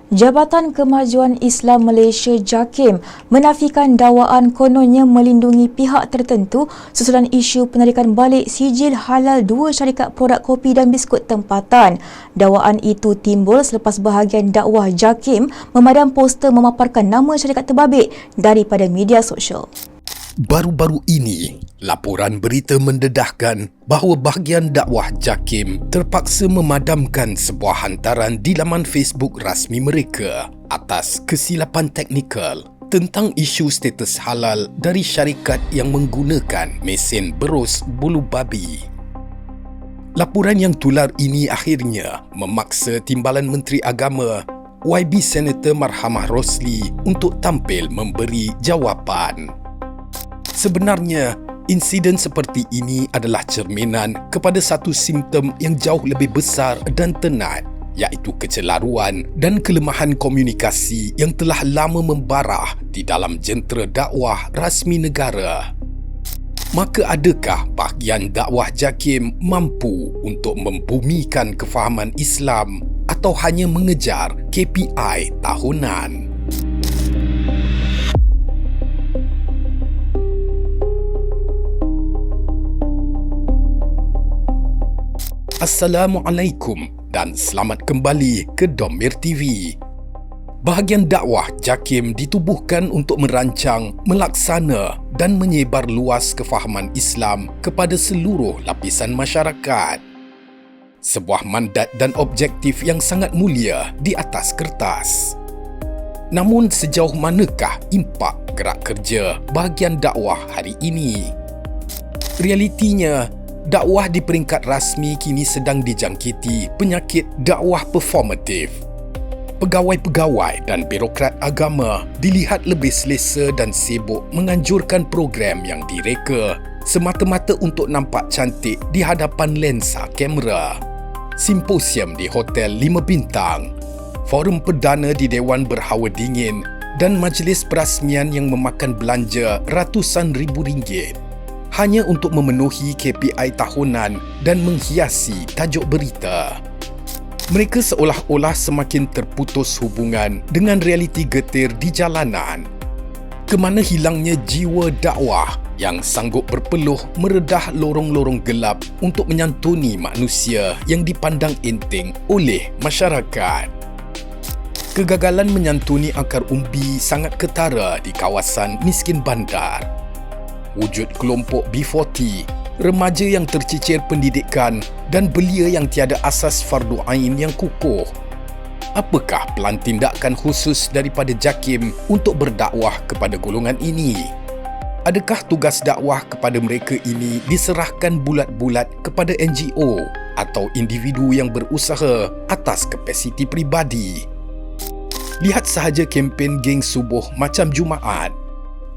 Jabatan Kemajuan Islam Malaysia JAKIM menafikan dakwaan kononnya melindungi pihak tertentu susulan isu penarikan balik sijil halal dua syarikat produk kopi dan biskut tempatan. Dakwaan itu timbul selepas bahagian dakwah JAKIM memadam poster memaparkan nama syarikat terbabit daripada media sosial. Baru-baru ini, laporan berita mendedahkan bahawa bahagian dakwah JAKIM terpaksa memadamkan sebuah hantaran di laman Facebook rasmi mereka atas kesilapan teknikal tentang isu status halal dari syarikat yang menggunakan mesin berus bulu babi. Laporan yang tular ini akhirnya memaksa Timbalan Menteri Agama YB Senator Marhamah Rosli untuk tampil memberi jawapan. Sebenarnya, insiden seperti ini adalah cerminan kepada satu simptom yang jauh lebih besar dan tenat, iaitu kecelaruan dan kelemahan komunikasi yang telah lama membarah di dalam jentera dakwah rasmi negara. Maka adakah bahagian dakwah JAKIM mampu untuk membumikan kefahaman Islam atau hanya mengejar KPI tahunan? Assalamualaikum dan selamat kembali ke Domir TV. Bahagian dakwah JAKIM ditubuhkan untuk merancang, melaksana dan menyebar luas kefahaman Islam kepada seluruh lapisan masyarakat. Sebuah mandat dan objektif yang sangat mulia di atas kertas. Namun sejauh manakah impak gerak kerja bahagian dakwah hari ini? Realitinya, dakwah di peringkat rasmi kini sedang dijangkiti penyakit dakwah performatif. Pegawai-pegawai dan birokrat agama dilihat lebih selesa dan sibuk menganjurkan program yang direka semata-mata untuk nampak cantik di hadapan lensa kamera. Simposium di Hotel 5 Bintang, forum perdana di Dewan Berhawa Dingin dan majlis perasmian yang memakan belanja ratusan ribu ringgit hanya untuk memenuhi KPI tahunan dan menghiasi tajuk berita. Mereka seolah-olah semakin terputus hubungan dengan realiti getir di jalanan. Kemana hilangnya jiwa dakwah yang sanggup berpeluh meredah lorong-lorong gelap untuk menyantuni manusia yang dipandang enteng oleh masyarakat. Kegagalan menyantuni akar umbi sangat ketara di kawasan miskin bandar. Wujud kelompok B40, remaja yang tercicir pendidikan dan belia yang tiada asas fardu ain yang kukuh. Apakah pelan tindakan khusus daripada JAKIM untuk berdakwah kepada golongan ini? Adakah tugas dakwah kepada mereka ini diserahkan bulat-bulat kepada NGO atau individu yang berusaha atas kapasiti peribadi? Lihat sahaja kempen geng subuh macam Jumaat.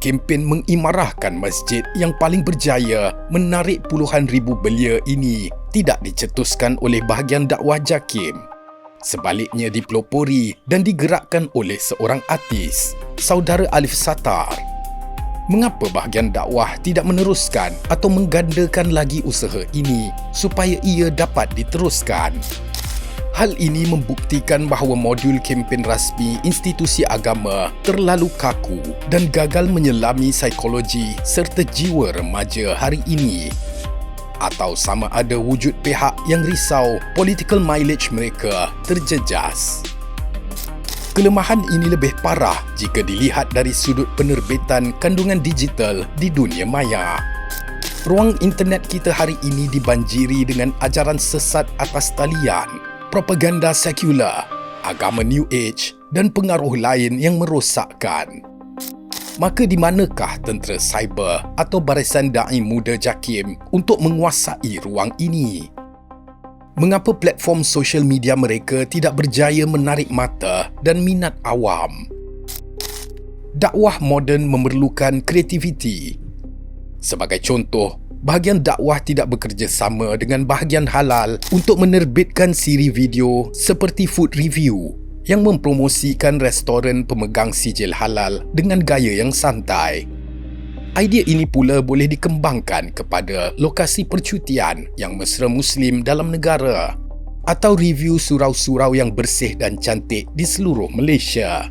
Kempen mengimarahkan masjid yang paling berjaya menarik puluhan ribu belia ini tidak dicetuskan oleh bahagian dakwah JAKIM. Sebaliknya dipelopori dan digerakkan oleh seorang artis, saudara Alif Satar. Mengapa bahagian dakwah tidak meneruskan atau menggandakan lagi usaha ini supaya ia dapat diteruskan? Hal ini membuktikan bahawa modul kempen rasmi institusi agama terlalu kaku dan gagal menyelami psikologi serta jiwa remaja hari ini. Atau sama ada wujud pihak yang risau political mileage mereka terjejas. Kelemahan ini lebih parah jika dilihat dari sudut penerbitan kandungan digital di dunia maya. Ruang internet kita hari ini dibanjiri dengan ajaran sesat atas talian, propaganda sekular, agama New Age dan pengaruh lain yang merosakkan. Maka di manakah tentera cyber atau barisan da'i muda JAKIM untuk menguasai ruang ini? Mengapa platform sosial media mereka tidak berjaya menarik mata dan minat awam? Dakwah moden memerlukan kreativiti. Sebagai contoh, bahagian dakwah tidak bekerjasama dengan bahagian halal untuk menerbitkan siri video seperti food review yang mempromosikan restoran pemegang sijil halal dengan gaya yang santai. Idea ini pula boleh dikembangkan kepada lokasi percutian yang mesra Muslim dalam negara. atau review surau-surau yang bersih dan cantik di seluruh Malaysia.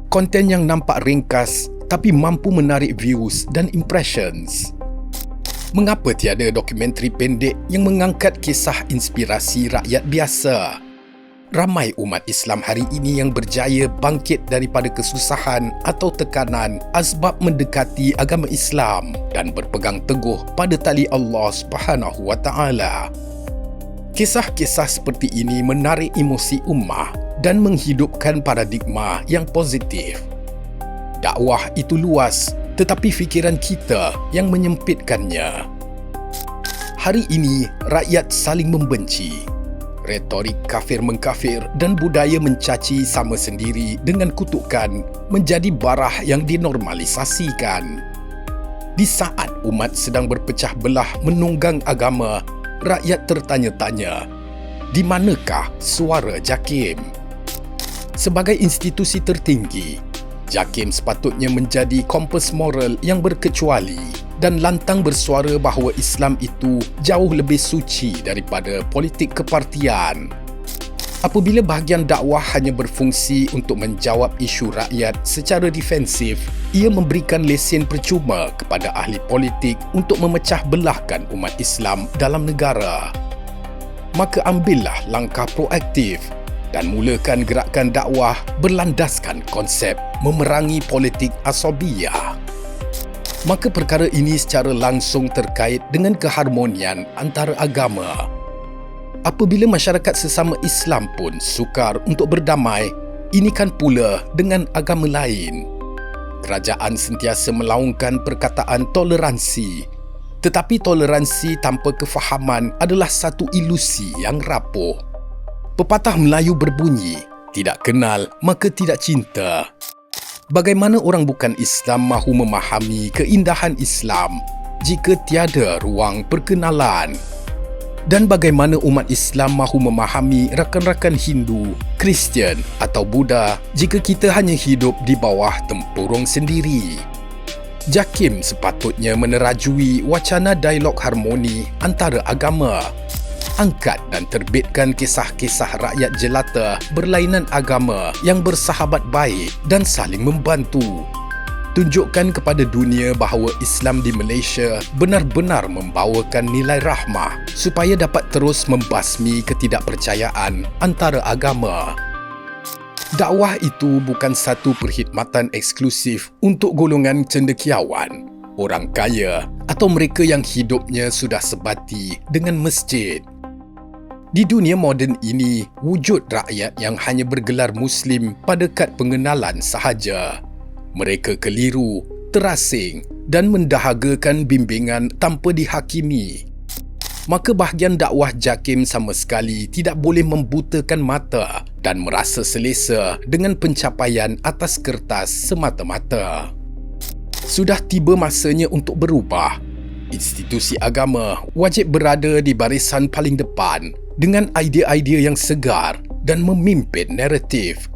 Konten yang nampak ringkas tapi mampu menarik views dan impressions. Mengapa tiada dokumentari pendek yang mengangkat kisah inspirasi rakyat biasa? Ramai umat Islam hari ini yang berjaya bangkit daripada kesusahan atau tekanan asbab mendekati agama Islam dan berpegang teguh pada tali Allah Subhanahu wa Ta'ala. Kisah-kisah seperti ini menarik emosi ummah dan menghidupkan paradigma yang positif. Dakwah itu luas, tetapi fikiran kita yang menyempitkannya. Hari ini, rakyat saling membenci. Retorik kafir-mengkafir dan budaya mencaci sama sendiri dengan kutukan menjadi barah yang dinormalisasikan. Di saat umat sedang berpecah belah menunggang agama, rakyat tertanya-tanya, di manakah suara JAKIM? Sebagai institusi tertinggi, JAKIM sepatutnya menjadi kompas moral yang berkecuali dan lantang bersuara bahawa Islam itu jauh lebih suci daripada politik kepartian. Apabila bahagian dakwah hanya berfungsi untuk menjawab isu rakyat secara defensif, ia memberikan lesen percuma kepada ahli politik untuk memecah belahkan umat Islam dalam negara. Maka ambillah langkah proaktif dan mulakan gerakan dakwah berlandaskan konsep memerangi politik asabiyah. Maka perkara ini secara langsung terkait dengan keharmonian antara agama. Apabila masyarakat sesama Islam pun sukar untuk berdamai, ini kan pula dengan agama lain. Kerajaan sentiasa melaungkan perkataan toleransi, tetapi toleransi tanpa kefahaman adalah satu ilusi yang rapuh. Pepatah Melayu berbunyi, tidak kenal maka tidak cinta. Bagaimana orang bukan Islam mahu memahami keindahan Islam jika tiada ruang perkenalan? Dan bagaimana umat Islam mahu memahami rakan-rakan Hindu, Kristian atau Buddha jika kita hanya hidup di bawah tempurung sendiri? JAKIM sepatutnya menerajui wacana dialog harmoni antara agama. Angkat dan terbitkan kisah-kisah rakyat jelata berlainan agama yang bersahabat baik dan saling membantu. Tunjukkan kepada dunia bahawa Islam di Malaysia benar-benar membawakan nilai rahmah supaya dapat terus membasmi ketidakpercayaan antara agama. Dakwah itu bukan satu perkhidmatan eksklusif untuk golongan cendekiawan, orang kaya atau mereka yang hidupnya sudah sebati dengan masjid. Di dunia moden ini, wujud rakyat yang hanya bergelar Muslim pada kad pengenalan sahaja. Mereka keliru, terasing dan mendahagakan bimbingan tanpa dihakimi. Maka bahagian dakwah JAKIM sama sekali tidak boleh membutakan mata dan merasa selesa dengan pencapaian atas kertas semata-mata. Sudah tiba masanya untuk berubah. Institusi agama wajib berada di barisan paling depan dengan idea-idea yang segar dan memimpin naratif.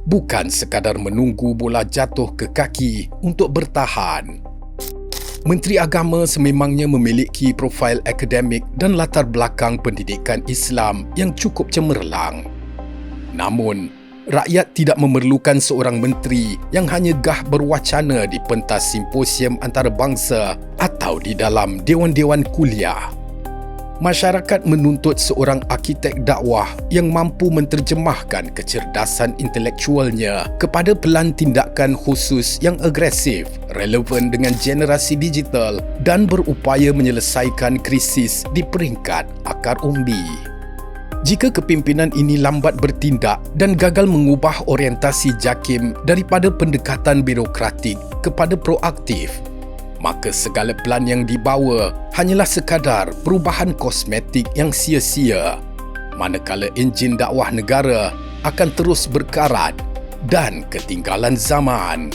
Bukan sekadar menunggu bola jatuh ke kaki untuk bertahan. Menteri Agama sememangnya memiliki profil akademik dan latar belakang pendidikan Islam yang cukup cemerlang. Namun, rakyat tidak memerlukan seorang menteri yang hanya gah berwacana di pentas simposium antarabangsa atau di dalam dewan-dewan kuliah. Masyarakat menuntut seorang arkitek dakwah yang mampu menterjemahkan kecerdasan intelektualnya kepada pelan tindakan khusus yang agresif, relevan dengan generasi digital dan berupaya menyelesaikan krisis di peringkat akar umbi. Jika kepimpinan ini lambat bertindak dan gagal mengubah orientasi JAKIM daripada pendekatan birokratik kepada proaktif, maka segala pelan yang dibawa hanyalah sekadar perubahan kosmetik yang sia-sia, manakala enjin dakwah negara akan terus berkarat dan ketinggalan zaman.